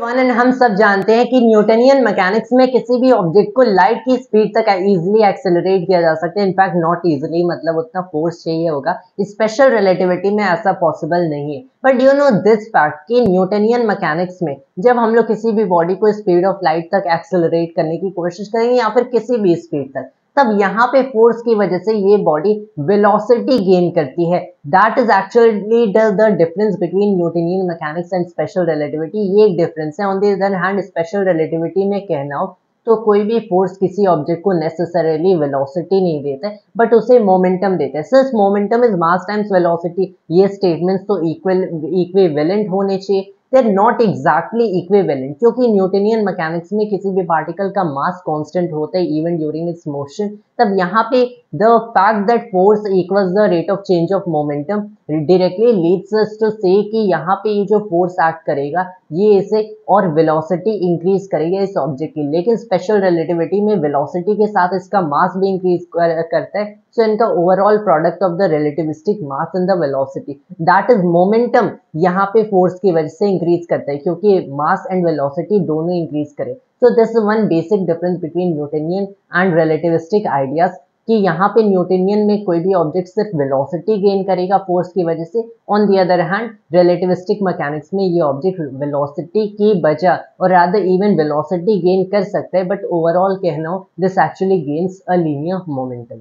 One and हम सब जानते हैं कि न्यूटनियन मैकेनिक्स में किसी भी ऑब्जेक्ट को लाइट की स्पीड तक इजीली एक्सेलरेट किया जा सकता है। इनफैक्ट नॉट इजीली, मतलब उतना फोर्स चाहिए होगा। स्पेशल रिलेटिविटी में ऐसा पॉसिबल नहीं है। But you know this fact कि न्यूटनियन मैकेनिक्स में जब हम लोग किसी भी बॉडी को स्पीड ऑफ लाइट तक एक्सेलरेट करने की कोशिश करेंगे या फिर किसी भी स्पीड तक, तब यहाँ पे फोर्स की वजह से ये बॉडी वेलोसिटी गेन करती है। That is actually the difference between Newtonian mechanics and special relativity. ये एक डिफरेंस है। On the other hand special relativity में कहना हो तो कोई भी फोर्स किसी ऑब्जेक्ट को नेसेसरीली वेलोसिटी नहीं देता है, बट उसे मोमेंटम देते हैं। Since momentum is mass times velocity, ये स्टेटमेंट्स तो इक्विवेलेंट होने चाहिए। They are not exactly equivalent, क्योंकि न्यूटनियन मैकेनिक्स में किसी भी पार्टिकल का मास कांस्टेंट होता है इवन ड्यूरिंग इट्स मोशन। तब यहाँ पे the fact that force equals the rate of change of momentum directly leads us to से कि यहाँ पे ये जो फोर्स एक्ट करेगा ये इसे और वेलोसिटी इंक्रीज करेगा इस ऑब्जेक्ट की। लेकिन स्पेशल रिलेटिविटी में वेलोसिटी के साथ इसका मास भी इंक्रीज करता है। सो इनका overall product of the relativistic mass and the velocity, that is momentum, यहाँ पे फोर्स की वजह से इंक्रीज करता है, क्योंकि मास एंड वेलोसिटी दोनों इंक्रीज करे। So this is one basic difference between Newtonian and relativistic ideas, कि यहाँ पे न्यूटनियन में कोई भी ऑब्जेक्ट सिर्फ वेलोसिटी गेन करेगा फोर्स की वजह से। On the other hand relativistic mechanics में ये ऑब्जेक्ट वेलोसिटी की बजाय और रादर इवन वेलोसिटी गेन कर सकता है, बट ओवरऑल कहना हो this actually gains a linear momentum.